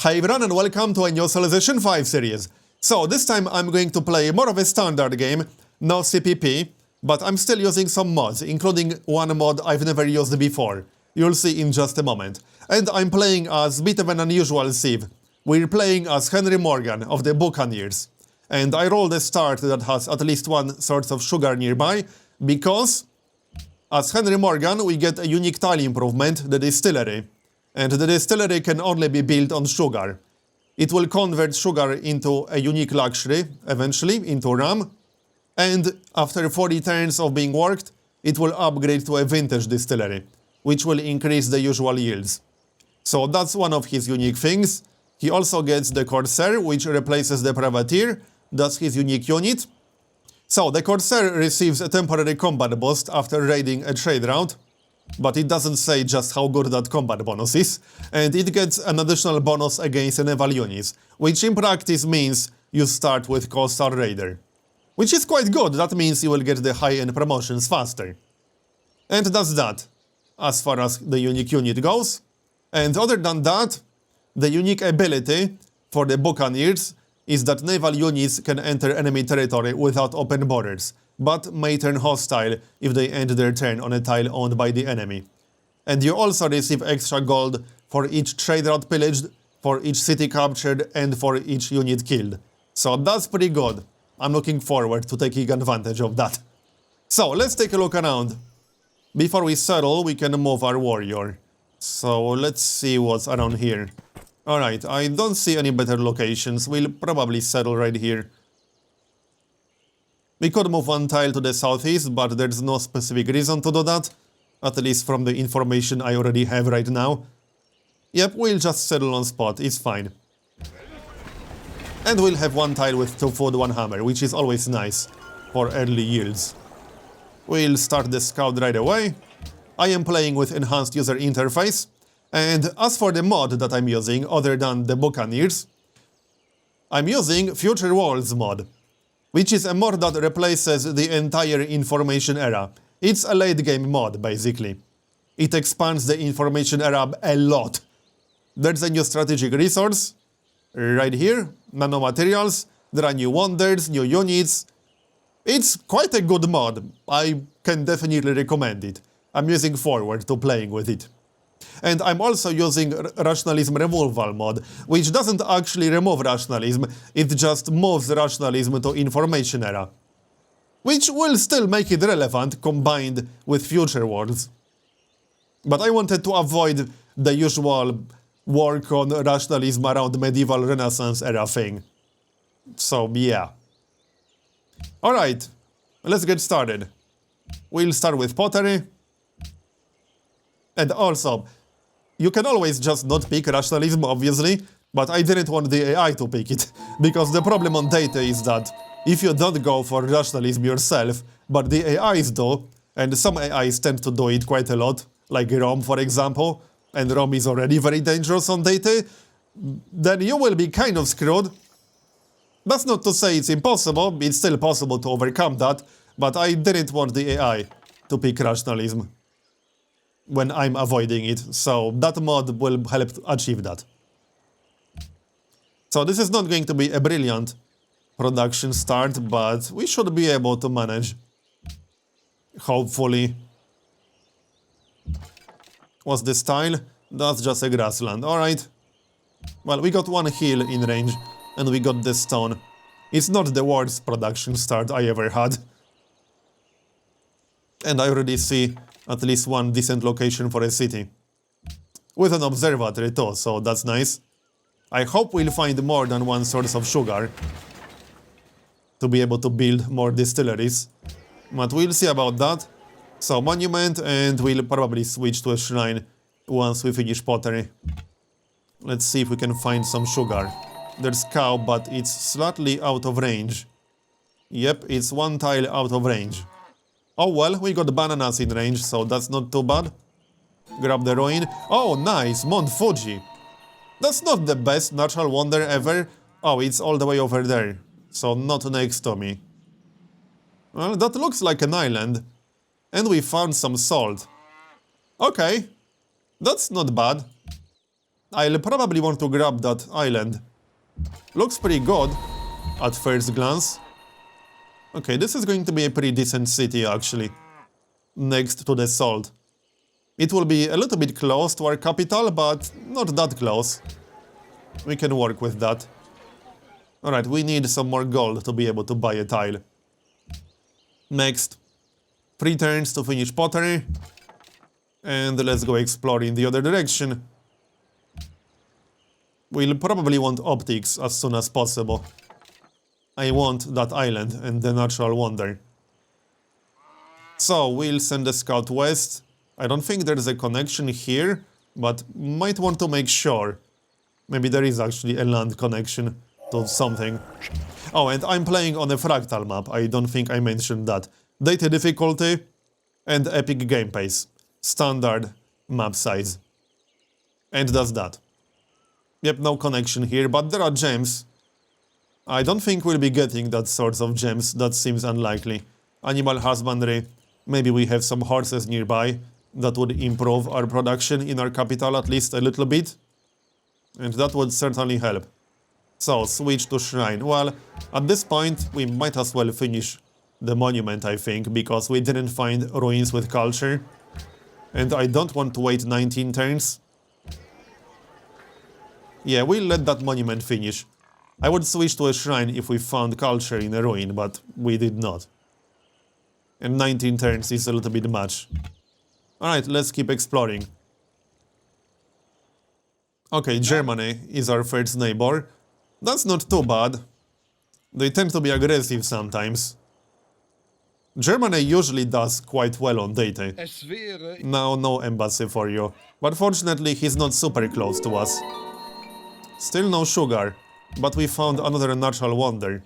Hi everyone and welcome to a new Civilization 5 series. So this time I'm going to play more of a standard game, no CPP, but I'm still using some mods, including one mod I've never used before. You'll see in just a moment. And I'm playing as a bit of an unusual civ. We're playing as Henry Morgan of the Buccaneers. And I rolled a start that has at least one source of sugar nearby, because as Henry Morgan we get a unique tile improvement, the distillery. And the distillery can only be built on sugar. It will convert sugar into a unique luxury, eventually, into rum, and after 40 turns of being worked, it will upgrade to a vintage distillery, which will increase the usual yields. So that's one of his unique things. He also gets the Corsair, which replaces the Privateer. That's his unique unit. So the Corsair receives a temporary combat boost after raiding a trade route, but it doesn't say just how good that combat bonus is, and it gets an additional bonus against naval units, which in practice means you start with Coastal Raider. Which is quite good, that means you will get the high-end promotions faster. And that's that, as far as the unique unit goes. And other than that, the unique ability for the Buccaneers is that naval units can enter enemy territory without open borders, but may turn hostile if they end their turn on a tile owned by the enemy. And you also receive extra gold for each trade route pillaged, for each city captured, and for each unit killed. So that's pretty good. I'm looking forward to taking advantage of that. So let's take a look around. Before we settle, we can move our warrior. So let's see what's around here. Alright, I don't see any better locations. We'll probably settle right here. We could move one tile to the southeast, but there's no specific reason to do that, at least from the information I already have right now. Yep, we'll just settle on spot, it's fine. And we'll have one tile with 2 food, 1 hammer, which is always nice for early yields. We'll start the scout right away. I am playing with enhanced user interface, and as for the mod that I'm using, other than the Buccaneers, I'm using Future Worlds mod, which is a mod that replaces the entire information era. It's a late-game mod, basically. It expands the information era a lot. There's a new strategic resource, right here, nanomaterials, there are new wonders, new units. It's quite a good mod, I can definitely recommend it. I'm looking forward to playing with it. And I'm also using Rationalism Removal mod, which doesn't actually remove rationalism, it just moves rationalism to information era. Which will still make it relevant combined with Future Worlds. But I wanted to avoid the usual work on rationalism around medieval Renaissance era thing. So yeah. Alright, let's get started. We'll start with pottery. And also, you can always just not pick rationalism, obviously, but I didn't want the AI to pick it, because the problem on Deity is that if you don't go for rationalism yourself, but the AIs do, and some AIs tend to do it quite a lot, like Rome for example, and Rome is already very dangerous on Deity, then you will be kind of screwed. That's not to say it's impossible, it's still possible to overcome that, but I didn't want the AI to pick rationalism when I'm avoiding it, so that mod will help to achieve that. So this is not going to be a brilliant production start, but we should be able to manage, hopefully. What's this tile? That's just a grassland, alright. Well, we got one hill in range, and we got this stone. It's not the worst production start I ever had. And I already see at least one decent location for a city. With an observatory too, so that's nice. I hope we'll find more than one source of sugar to be able to build more distilleries. But we'll see about that. So monument, and we'll probably switch to a shrine once we finish pottery. Let's see if we can find some sugar. There's cow, but it's slightly out of range. Yep, it's one tile out of range. Oh well, we got bananas in range, so that's not too bad. Grab the ruin. Oh, nice, Mount Fuji. That's not the best natural wonder ever. Oh, it's all the way over there, so not next to me. Well, that looks like an island. And we found some salt. Okay, that's not bad. I'll probably want to grab that island. Looks pretty good at first glance. Okay, this is going to be a pretty decent city, actually. Next to the Salt. It will be a little bit close to our capital, but not that close. We can work with that. Alright, we need some more gold to be able to buy a tile. Next. 3 turns to finish pottery. And let's go explore in the other direction. We'll probably want optics as soon as possible. I want that island and the natural wonder. So, we'll send a scout west. I don't think there's a connection here, but might want to make sure. Maybe there is actually a land connection to something. Oh, and I'm playing on a fractal map. I don't think I mentioned that. Deity difficulty and epic game pace. Standard map size. And that's that. Yep, no connection here, but there are gems. I don't think we'll be getting that sorts of gems. That seems unlikely. Animal husbandry. Maybe we have some horses nearby. That would improve our production in our capital at least a little bit. And that would certainly help. So, switch to shrine. Well, at this point, we might as well finish the monument, I think, because we didn't find ruins with culture. And I don't want to wait 19 turns. Yeah, we'll let that monument finish. I would switch to a shrine if we found culture in a ruin, but we did not. And 19 turns is a little bit much. Alright, let's keep exploring. Okay, Germany is our first neighbor. That's not too bad. They tend to be aggressive sometimes. Germany usually does quite well on Deity. Now, no embassy for you. But fortunately, he's not super close to us. Still no sugar, but we found another natural wonder.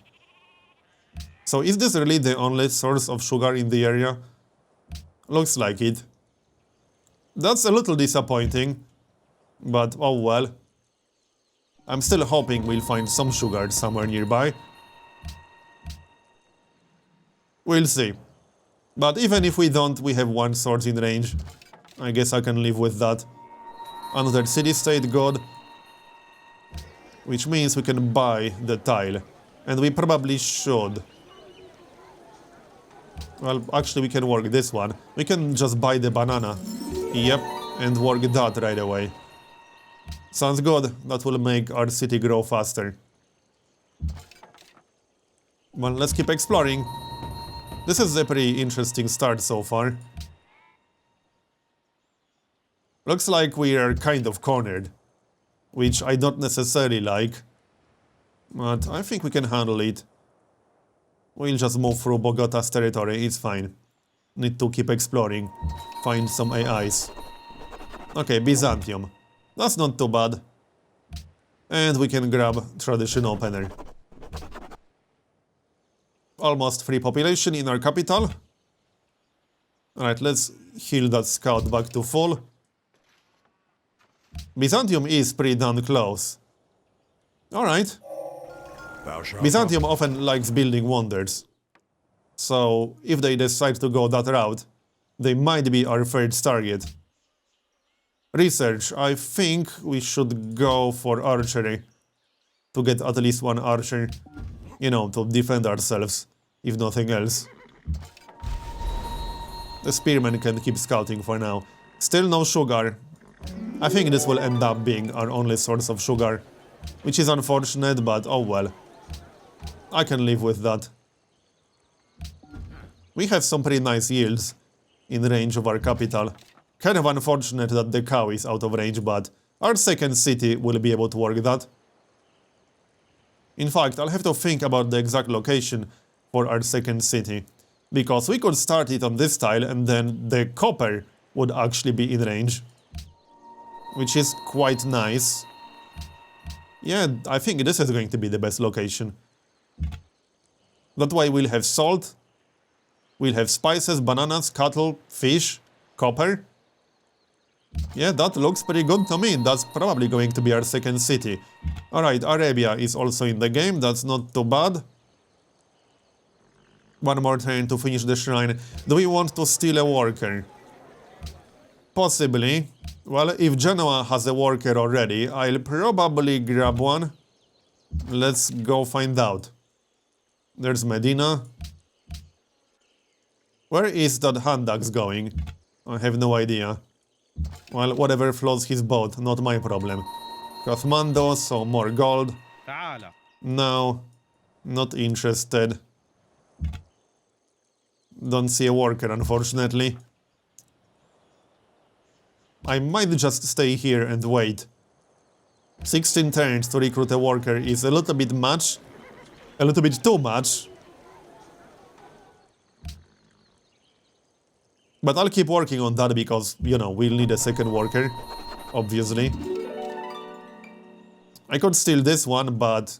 So is this really the only source of sugar in the area? Looks like it. That's a little disappointing, but oh well. I'm still hoping we'll find some sugar somewhere nearby. We'll see. But even if we don't, we have 1 source in range. I guess I can live with that. Another city-state god. Which means we can buy the tile. And we probably should. Well, actually we can work this one. We can just buy the banana. Yep, and work that right away. Sounds good. That will make our city grow faster. Well, let's keep exploring. This is a pretty interesting start so far. Looks like we are kind of cornered. Which I don't necessarily like. But I think we can handle it. We'll just move through Bogota's territory, it's fine. Need to keep exploring. Find some AIs. Okay, Byzantium. That's not too bad. And we can grab tradition opener. Almost free population in our capital. Alright, let's heal that scout back to full. Byzantium is pretty damn close. Alright. Byzantium often likes building wonders. So, if they decide to go that route, they might be our first target. Research. I think we should go for archery. To get at least 1 archer. You know, to defend ourselves, if nothing else. The spearman can keep scouting for now. Still no sugar. I think this will end up being our only source of sugar. Which is unfortunate, but oh well. I can live with that. We have some pretty nice yields in range of our capital. Kind of unfortunate that the cow is out of range, but our second city will be able to work that. In fact, I'll have to think about the exact location for our second city. Because we could start it on this tile and then the copper would actually be in range. Which is quite nice. Yeah, I think this is going to be the best location. That way we'll have salt, we'll have spices, bananas, cattle, fish, copper. Yeah, that looks pretty good to me. That's probably going to be our second city. Alright, Arabia is also in the game. That's not too bad. 1 more turn to finish the shrine. Do we want to steal a worker? Possibly. Well, if Genoa has a worker already, I'll probably grab one. Let's go find out. There's Medina. Where is that Handax going? I have no idea. Well, whatever floats his boat, not my problem. Kathmandu, so more gold. No, not interested. Don't see a worker, unfortunately. I might just stay here and wait. 16 turns to recruit a worker is a little bit much. A little bit too much. But I'll keep working on that because, you know, we'll need a second worker, obviously. I could steal this one, but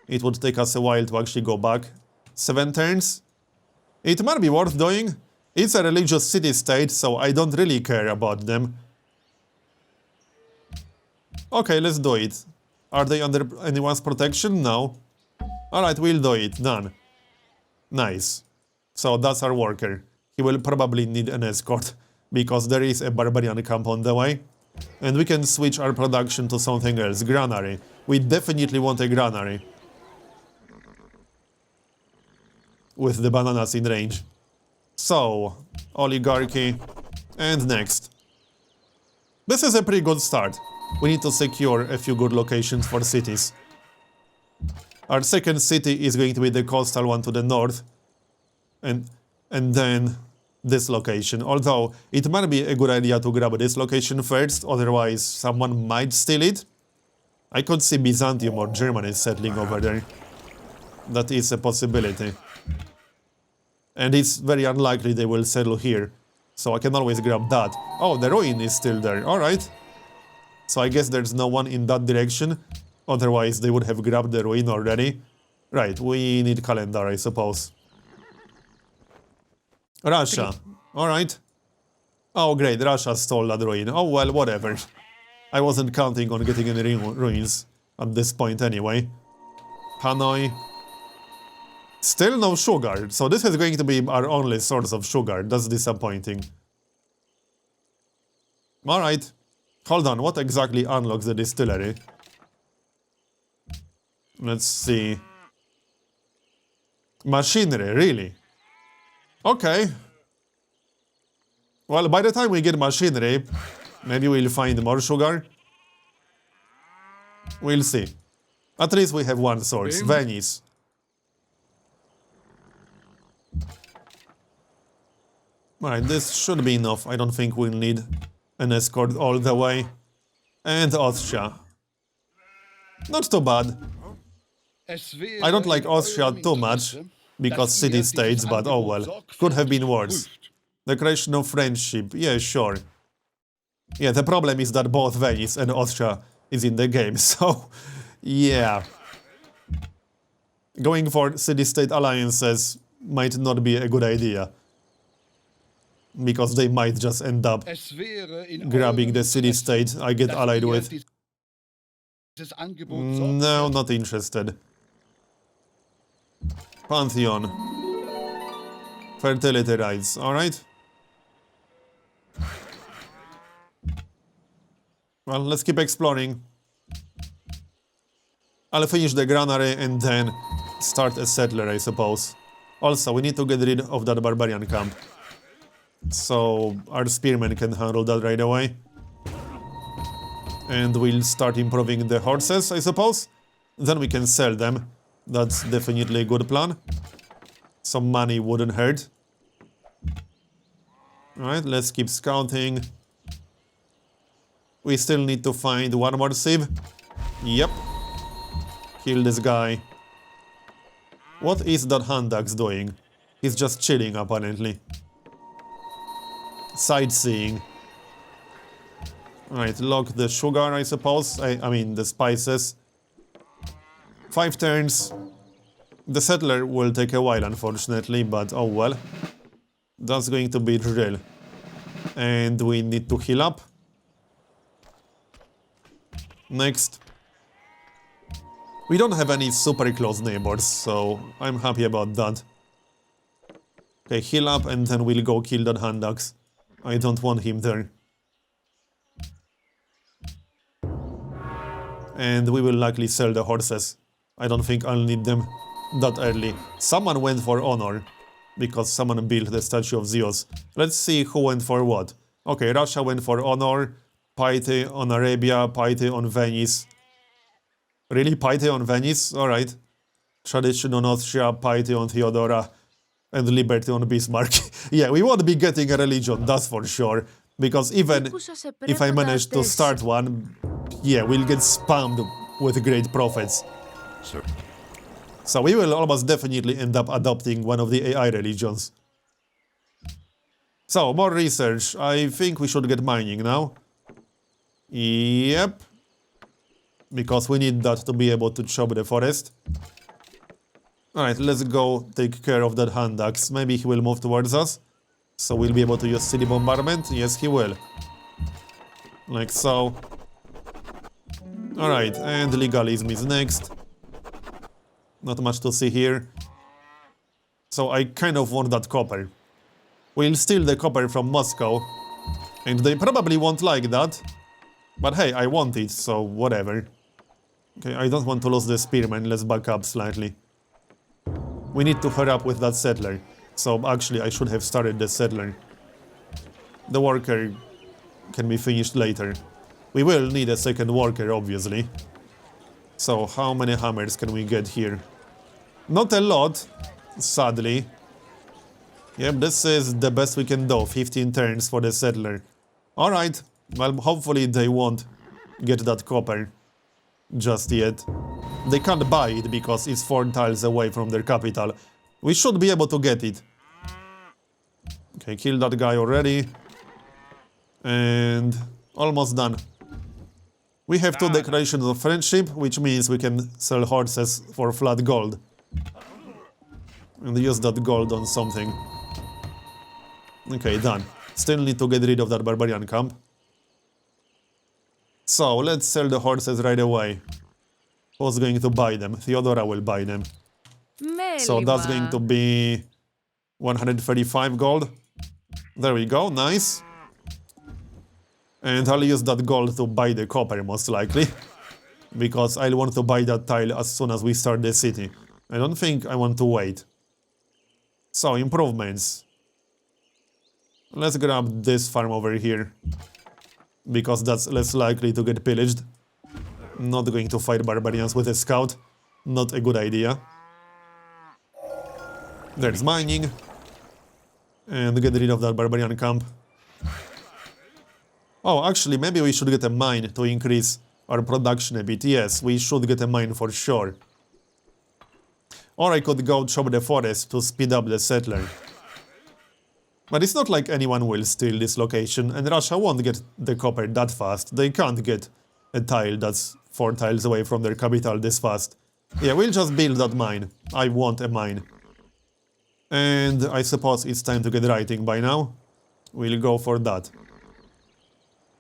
it would take us a while to actually go back. 7 turns. It might be worth doing. It's a religious city-state, so I don't really care about them. Okay, let's do it. Are they under anyone's protection? No. Alright, we'll do it. Done. Nice. So that's our worker. He will probably need an escort, because there is a barbarian camp on the way. And we can switch our production to something else. Granary. We definitely want a granary. With the bananas in range. So, oligarchy. And next. This is a pretty good start. We need to secure a few good locations for cities. Our second city is going to be the coastal one to the north. And then this location. Although, it might be a good idea to grab this location first, otherwise someone might steal it. I could see Byzantium or Germany settling over there. That is a possibility. And it's very unlikely they will settle here. So I can always grab that. Oh, the ruin is still there. Alright. So I guess there's no one in that direction. Otherwise, they would have grabbed the ruin already. Right, we need calendar, I suppose. Russia. Alright. Oh, great, Russia stole that ruin. Oh, well, whatever. I wasn't counting on getting any ruins at this point anyway. Hanoi. Still no sugar, so this is going to be our only source of sugar. That's disappointing. Alright. Hold on, what exactly unlocks the distillery? Let's see. Machinery, really? Okay. Well, by the time we get machinery, maybe we'll find more sugar. We'll see. At least we have one source, Venice. Alright, this should be enough. I don't think we'll need an escort all the way. And Austria. Not too bad. I don't like Austria too much, because city-states, but oh well. Could have been worse. Declaration of friendship, yeah, sure. Yeah, the problem is that both Venice and Austria is in the game, so yeah. Going for city-state alliances might not be a good idea. Because they might just end up grabbing the city-state I get allied with. No, not interested. Pantheon. Fertility rights, alright. Well, let's keep exploring. I'll finish the granary and then start a settler, I suppose. Also, we need to get rid of that barbarian camp. So our spearmen can handle that right away. And we'll start improving the horses, I suppose. Then we can sell them. That's definitely a good plan. Some money wouldn't hurt. Alright, let's keep scouting. We still need to find one more civ. Yep. Kill this guy. What is that Handax doing? He's just chilling, apparently. Sightseeing. Alright, lock the sugar, I suppose. I mean, the spices. 5 turns. The settler will take a while, unfortunately, but oh well. That's going to be drill. And we need to heal up. Next. We don't have any super close neighbors, so I'm happy about that. Okay, heal up and then we'll go kill that Handax. I don't want him there. And we will likely sell the horses. I don't think I'll need them that early. Someone went for honor, because someone built the statue of Zeus. Let's see who went for what. Okay, Russia went for honor, piety on Arabia, piety on Venice. Really? Piety on Venice? Alright. Tradition on Austria, piety on Theodora, and liberty on Bismarck. Yeah, we won't be getting a religion, that's for sure. Because even if I manage to start one, yeah, we'll get spammed with great prophets. Sir. So we will almost definitely end up adopting one of the AI religions. So, more research. I think we should get mining now. Yep. Because we need that to be able to chop the forest. Alright, let's go take care of that hand axe. Maybe he will move towards us. So we'll be able to use city bombardment. Yes, he will. Like so. Alright, and legalism is next. Not much to see here. So I kind of want that copper. We'll steal the copper from Moscow. And they probably won't like that. But hey, I want it, so whatever. Okay, I don't want to lose the spearman. Let's back up slightly. We need to hurry up with that settler. So actually I should have started the settler. The worker can be finished later. We will need a second worker, obviously. So how many hammers can we get here? Not a lot, sadly. Yep, this is the best we can do. 15 turns for the settler. Alright, well, hopefully they won't get that copper just yet. They can't buy it because it's 4 tiles away from their capital. We should be able to get it. Okay, kill that guy already. And almost done. We have 2 declarations of friendship, which means we can sell horses for flat gold. And use that gold on something. Okay, done. Still need to get rid of that barbarian camp. So, let's sell the horses right away. Who's going to buy them? Theodora will buy them. So that's going to be 135 gold. There we go, nice. And I'll use that gold to buy the copper, most likely. Because I'll want to buy that tile as soon as we start the city. I don't think I want to wait. So, improvements. Let's grab this farm over here. Because that's less likely to get pillaged. Not going to fight barbarians with a scout. Not a good idea. There's mining. And get rid of that barbarian camp. Oh, actually, maybe we should get a mine to increase our production a bit. Yes, we should get a mine for sure. Or I could go chop the forest to speed up the settler. But it's not like anyone will steal this location, and Russia won't get the copper that fast. They can't get a tile that's 4 tiles away from their capital this fast. Yeah, we'll just build that mine. I want a mine. And I suppose it's time to get writing by now. We'll go for that.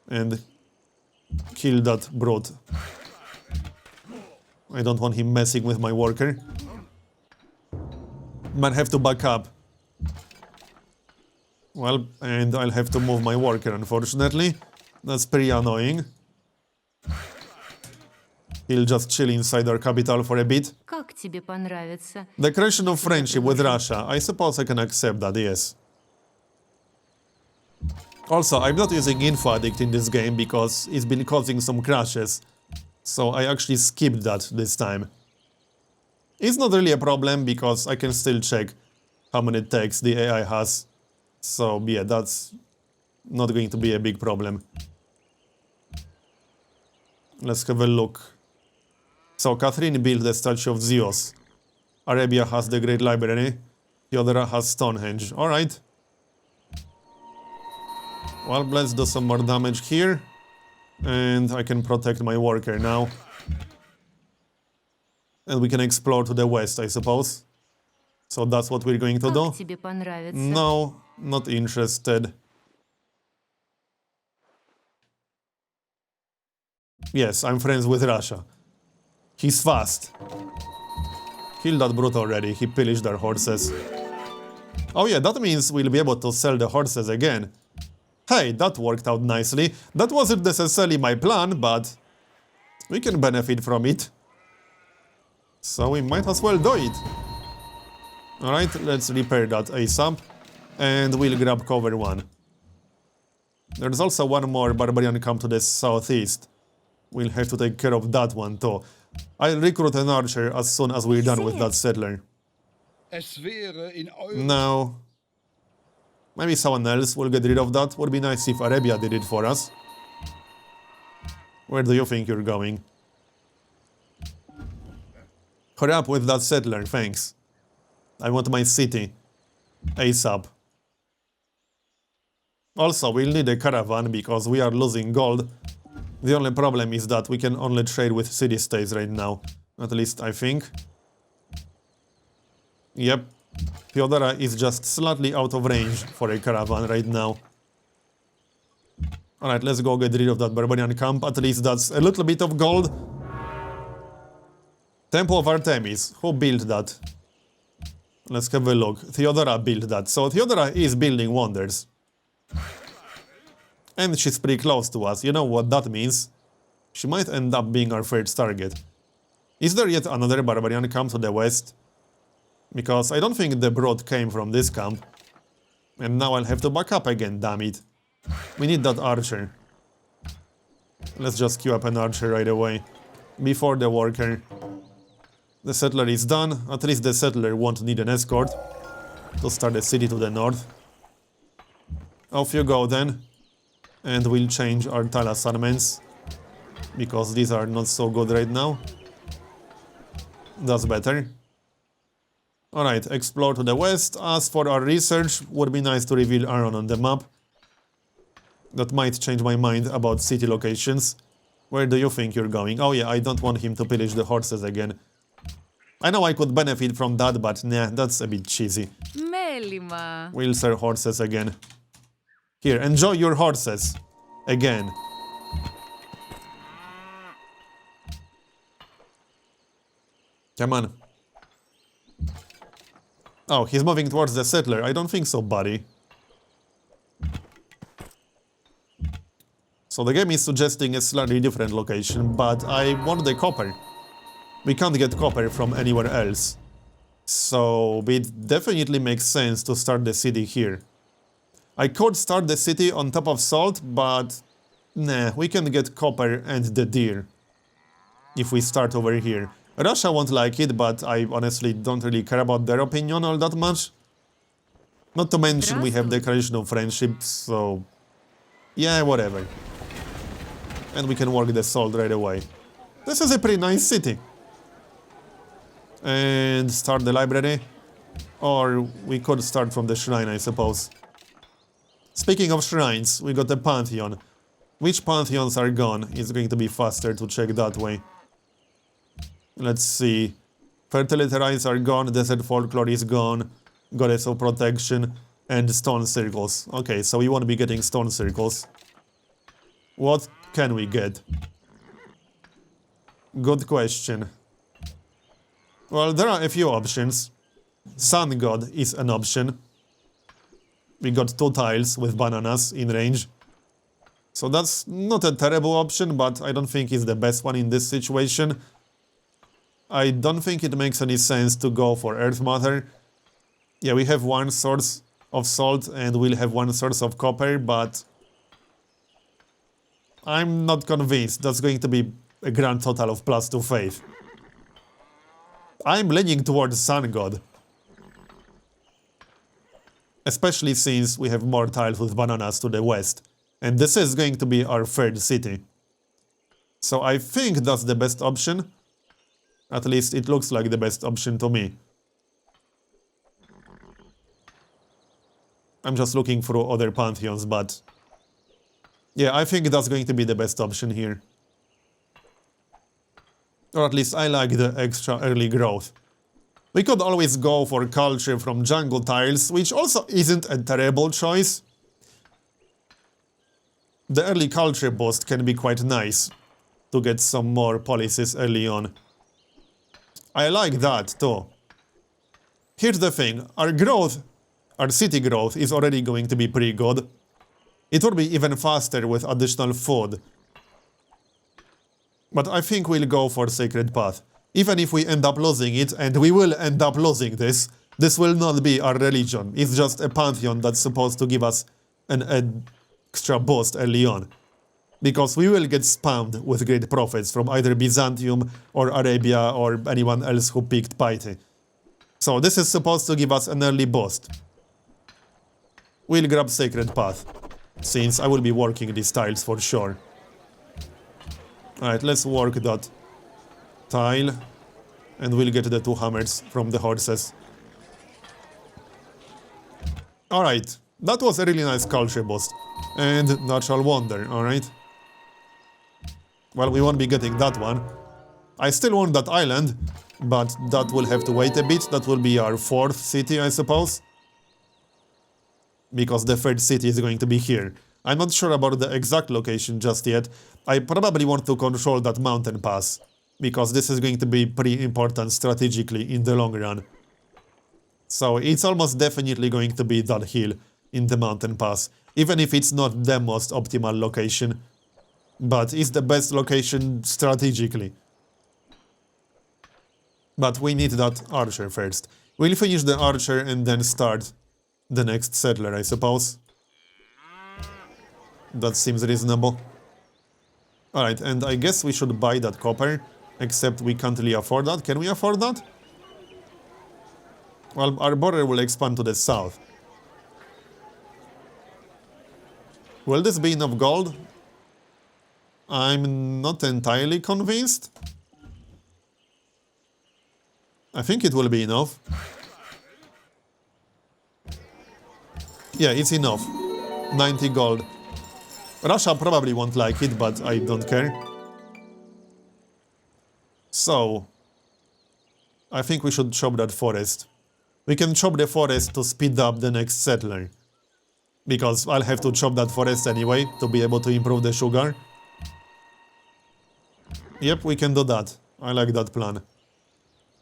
And kill that brute. I don't want him messing with my worker. Might have to back up. Well, and I'll have to move my worker, unfortunately. That's pretty annoying. He'll just chill inside our capital for a bit. Как тебе понравится? Declaration of friendship with Russia. I suppose I can accept that, yes. Also, I'm not using Info Addict in this game because it's been causing some crashes. So I actually skipped that this time. It's not really a problem because I can still check how many tags the AI has. So yeah, that's not going to be a big problem. Let's have a look. So Catherine built the statue of Zeus. Arabia has the Great Library. Theodora has Stonehenge. Alright. Well, let's do some more damage here. And I can protect my worker now. And we can explore to the west, I suppose. So that's what we're going to do. Как тебе понравится? No, not interested. Yes, I'm friends with Russia. He's fast. Kill that brute already, he pillaged our horses. Oh yeah, that means we'll be able to sell the horses again. Hey, that worked out nicely. That wasn't necessarily my plan, but We can benefit from it. So we might as well do it. Alright, let's repair that ASAP. And we'll grab cover 1. There's also one more barbarian camp to the southeast. We'll have to take care of that one too. I'll recruit an archer as soon as we're done with that settler. Now, maybe someone else will get rid of that. Would be nice if Arabia did it for us. Where do you think you're going? Hurry up with that settler, thanks. I want my city. ASAP. Also, we'll need a caravan because we are losing gold. The only problem is that we can only trade with city-states right now. At least I think. Yep. Fyodora is just slightly out of range for a caravan right now. Alright, let's go get rid of that barbarian camp. At least that's a little bit of gold. Temple of Artemis. Who built that? Let's have a look. Theodora built that. So Theodora is building wonders. And she's pretty close to us. You know what that means? She might end up being our first target. Is there yet another barbarian camp to the west? Because I don't think the brood came from this camp. And now I'll have to back up again, damn it. We need that archer. Let's just queue up an archer right away. Before the worker. The settler is done. At least the settler won't need an escort to start the city to the north. Off you go then. And we'll change our tile assignments. Because these are not so good right now. That's better. Alright, explore to the west. As for our research, would be nice to reveal Aaron on the map. That might change my mind about city locations. Where do you think you're going? Oh yeah, I don't want him to pillage the horses again. I know I could benefit from that, but nah, that's a bit cheesy. Μέλημα. We'll sell horses again. Here, enjoy your horses. Again. Come on. Oh, he's moving towards the settler. I don't think so, buddy. So the game is suggesting a slightly different location, but I want the copper. We can't get copper from anywhere else. So it definitely makes sense to start the city here. I could start the city on top of salt, but nah, we can get copper and the deer if we start over here. Russia won't like it, but I honestly don't really care about their opinion all that much. Not to mention we have declaration of friendship, so yeah, whatever. And we can work the salt right away. This is a pretty nice city. And start the library. Or we could start from the shrine, I suppose. Speaking of shrines, we got the Pantheon. Which Pantheons are gone? It's going to be faster to check that way. Let's see. Fertility rites are gone, Desert Folklore is gone, Goddess of Protection, and Stone Circles. Okay, so we won't be getting Stone Circles. What can we get? Good question. Well, there are a few options. Sun God is an option. We got 2 tiles with bananas in range. So that's not a terrible option, but I don't think it's the best one in this situation. I don't think it makes any sense to go for Earth Matter. Yeah, we have 1 source of salt and we'll have 1 source of copper, but I'm not convinced that's going to be a grand total of +2 faith. I'm leaning towards Sun God. Especially since we have more tiles with bananas to the west. And this is going to be our 3rd city. So I think that's the best option. At least it looks like the best option to me. I'm just looking through other pantheons, but yeah, I think that's going to be the best option here. Or at least I like the extra early growth. We could always go for culture from jungle tiles, which also isn't a terrible choice. The early culture boost can be quite nice to get some more policies early on. I like that too. Here's the thing, our city growth is already going to be pretty good. It would be even faster with additional food. But I think we'll go for Sacred Path. Even if we end up losing it, and we will end up losing this will not be our religion. It's just a Pantheon that's supposed to give us an extra boost early on. Because we will get spammed with great prophets from either Byzantium or Arabia or anyone else who picked Piety. So this is supposed to give us an early boost. We'll grab Sacred Path, since I will be working these tiles for sure. Alright, let's work that tile, and we'll get the 2 hammers from the horses. Alright, that was a really nice culture boost. And Natural Wonder, alright. Well, we won't be getting that one. I still want that island, but that will have to wait a bit. That will be our 4th city, I suppose. Because the 3rd city is going to be here. I'm not sure about the exact location just yet. I probably want to control that mountain pass, because this is going to be pretty important strategically in the long run. So it's almost definitely going to be that hill in the mountain pass, even if it's not the most optimal location. But it's the best location strategically. But we need that archer first. We'll finish the archer and then start the next settler, I suppose. That seems reasonable. Alright, and I guess we should buy that copper, except we can't really afford that. Can we afford that? Well, our border will expand to the south. Will this be enough gold? I'm not entirely convinced. I think it will be enough. Yeah, it's enough. 90 gold. Russia probably won't like it, but I don't care. So, I think we should chop that forest. We can chop the forest to speed up the next settler. Because I'll have to chop that forest anyway, to be able to improve the sugar. Yep, we can do that. I like that plan.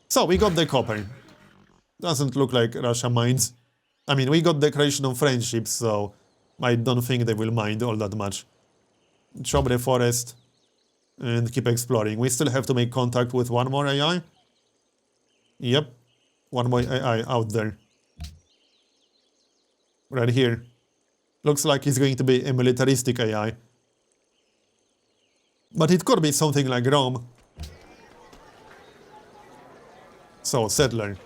So, we got the copper. Doesn't look like Russia minds. I mean, we got Declaration of Friendship, so I don't think they will mind all that much. Chop the forest and keep exploring. We still have to make contact with one more AI. Yep, one more AI out there. Right here. Looks like it's going to be a militaristic AI. But it could be something like Rome. So, settler.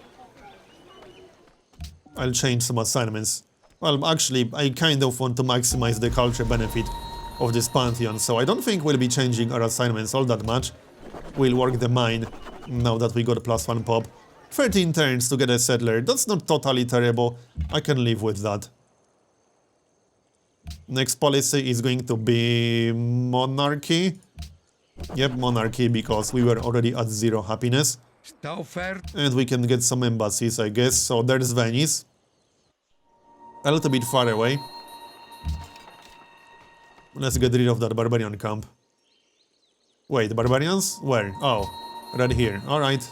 I'll change some assignments. Well, actually, I kind of want to maximize the culture benefit of this Pantheon, so I don't think we'll be changing our assignments all that much. We'll work the mine, now that we got a +1 pop. 13 turns to get a settler, that's not totally terrible. I can live with that. Next policy is going to be Monarchy. Yep, Monarchy, because we were already at 0 happiness. And we can get some embassies, I guess. So there's Venice. A little bit far away. Let's get rid of that barbarian camp. Wait, barbarians? Where? Oh, right here. Alright.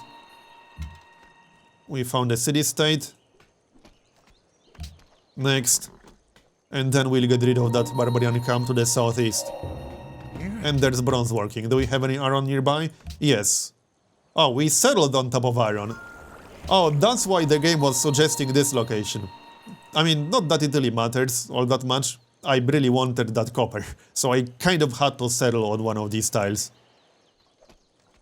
We found a city-state. Next. And then we'll get rid of that barbarian camp to the southeast. And there's bronze working. Do we have any iron nearby? Yes. Oh, we settled on top of iron. Oh, that's why the game was suggesting this location. I mean, not that it really matters all that much. I really wanted that copper, so I kind of had to settle on one of these tiles.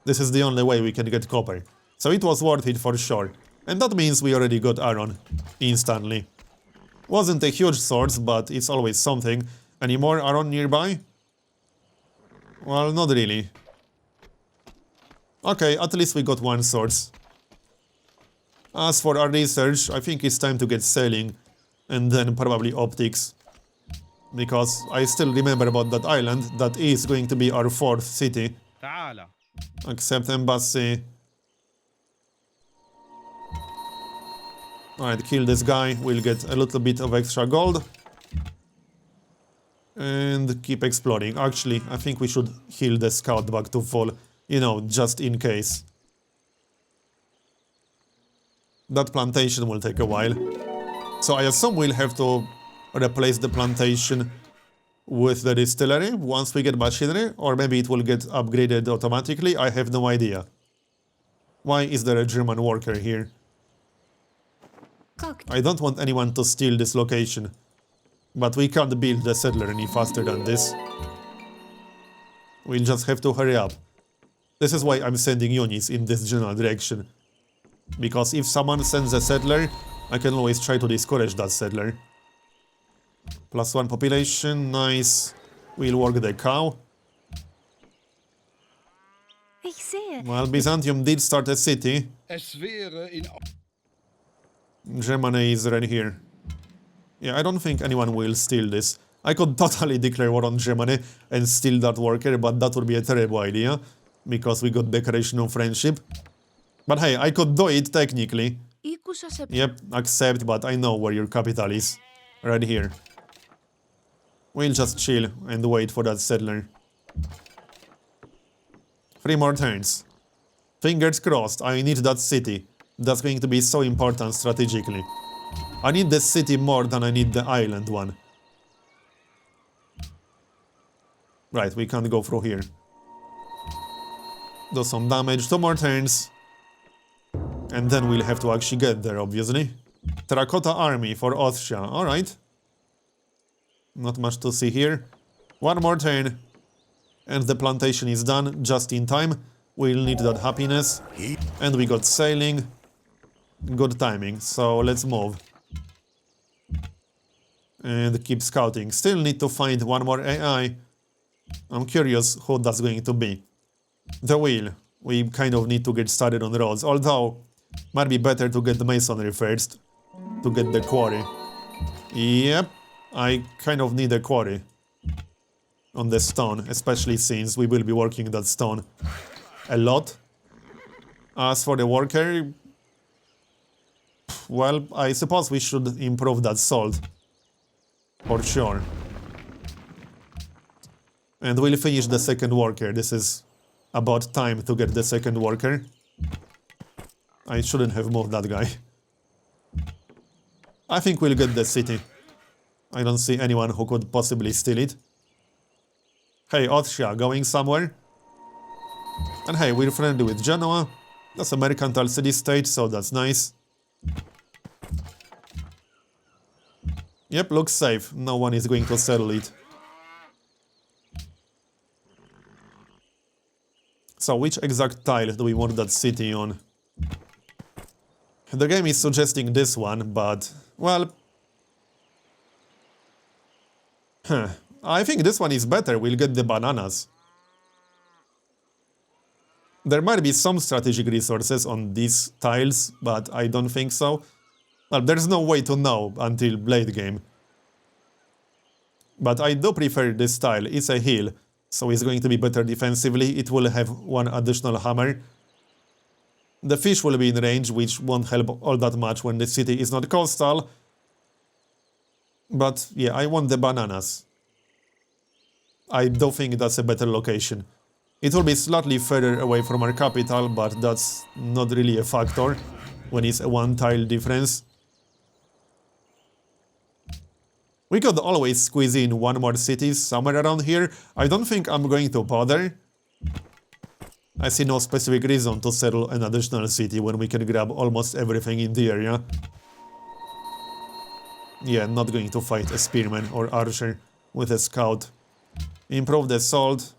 This is the only way we can get copper. So it was worth it for sure. And that means we already got iron instantly. Wasn't a huge source, but it's always something. Any more iron nearby? Well, not really. Okay, at least we got one source. As for our research, I think it's time to get sailing, and then probably optics. Because I still remember about that island, that is going to be our 4th city. Accept embassy. Alright, kill this guy, we'll get a little bit of extra gold. And keep exploring. Actually, I think we should heal the scout back to full. You know, just in case. That plantation will take a while. So I assume we'll have to replace the plantation with the distillery once we get machinery, or maybe it will get upgraded automatically. I have no idea. Why is there a German worker here? Как? I don't want anyone to steal this location. But we can't build the settler any faster than this. We'll just have to hurry up. This is why I'm sending units in this general direction. Because if someone sends a settler, I can always try to discourage that settler. +1 population, nice. We'll work the cow. Ich sehe. Well, Byzantium did start a city. Es wäre in Germany is right here. Yeah, I don't think anyone will steal this. I could totally declare war on Germany and steal that worker, but that would be a terrible idea. Because we got Declaration of Friendship. But hey, I could do it technically. Ήκουσα σε Yep, accept, but I know where your capital is. Right here. We'll just chill and wait for that settler. 3 more turns. Fingers crossed, I need that city. That's going to be so important strategically. I need the city more than I need the island one. Right, we can't go through here. Do some damage, 2 more turns. And then we'll have to actually get there, obviously. Terracotta army for Austria, alright. Not much to see here. 1 more turn. And the plantation is done, just in time. We'll need that happiness. And we got sailing. Good timing, so let's move. And keep scouting. Still need to find 1 more AI. I'm curious who that's going to be. The wheel. We kind of need to get started on roads, although might be better to get the masonry first. To get the quarry. Yep, I kind of need a quarry. On the stone, especially since we will be working that stone a lot. As for the worker, well, I suppose we should improve that salt. For sure. And we'll finish the second worker. This is about time to get the second worker. I shouldn't have moved that guy. I think we'll get the city. I don't see anyone who could possibly steal it. Hey, Austria, going somewhere? And hey, we're friendly with Genoa. That's a mercantile city-state, so that's nice. Yep, looks safe. No one is going to settle it. So, which exact tile do we want that city on? The game is suggesting this one, but, well... I think this one is better, we'll get the bananas. There might be some strategic resources on these tiles, but I don't think so. Well, there's no way to know until late game. But I do prefer this tile, it's a hill, so it's going to be better defensively, it will have 1 additional hammer. The fish will be in range, which won't help all that much when the city is not coastal. But yeah, I want the bananas. I do think that's a better location. It will be slightly further away from our capital, but that's not really a factor when it's a 1 tile difference. We could always squeeze in 1 more city somewhere around here. I don't think I'm going to bother. I see no specific reason to settle an additional city when we can grab almost everything in the area. Yeah, not going to fight a spearman or archer with a scout. Improve the salt.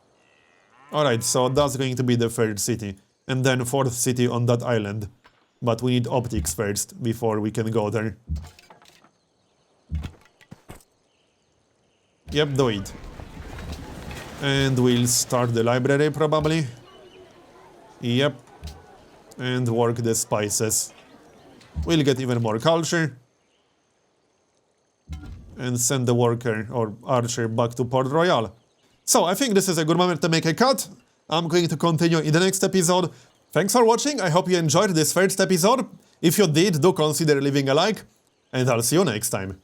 Alright, so that's going to be the 3rd city. And then 4th city on that island. But we need optics first, before we can go there. Yep, do it. And we'll start the library, probably. Yep. And work the spices. We'll get even more culture. And send the worker or archer back to Port Royal. So, I think this is a good moment to make a cut. I'm going to continue in the next episode. Thanks for watching, I hope you enjoyed this first episode. If you did, do consider leaving a like. And I'll see you next time.